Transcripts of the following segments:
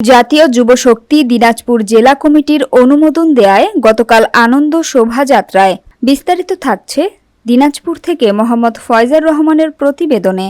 জাতীয় যুব শক্তি দিনাজপুর জেলা কমিটির অনুমোদন দেয়ায় গতকাল আনন্দ শোভাযাত্রায়। বিস্তারিত থাকছে দিনাজপুর থেকে মোহাম্মদ ফয়জার রহমানের প্রতিবেদনে।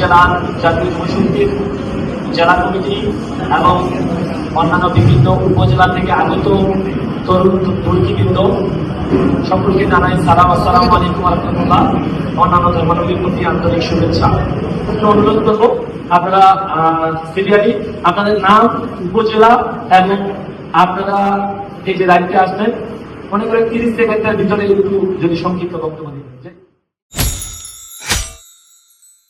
জেলা জাতীয় যুব শক্তির জেলা কমিটি এবং অন্যান্য বিভিন্ন উপজেলা থেকে আগত তরুণ তরুণীবৃন্দ সকলকে জানাই সালাম, আসসালামু আলাইকুম ওয়া রাহমাতুল্লাহ। অন্যান্য ধর্মাবলম্বীর প্রতি আন্তরিক শুভেচ্ছা। অনুরোধ করবো আপনারা সিরিয়ালি আপনাদের নাম, উপজেলা এবং আপনারা এই যে দায়িত্বে আসবেন মনে করে 30 সেকেন্ডের ভিতরে একটু যদি সংক্ষিপ্ত বক্তব্য দিন।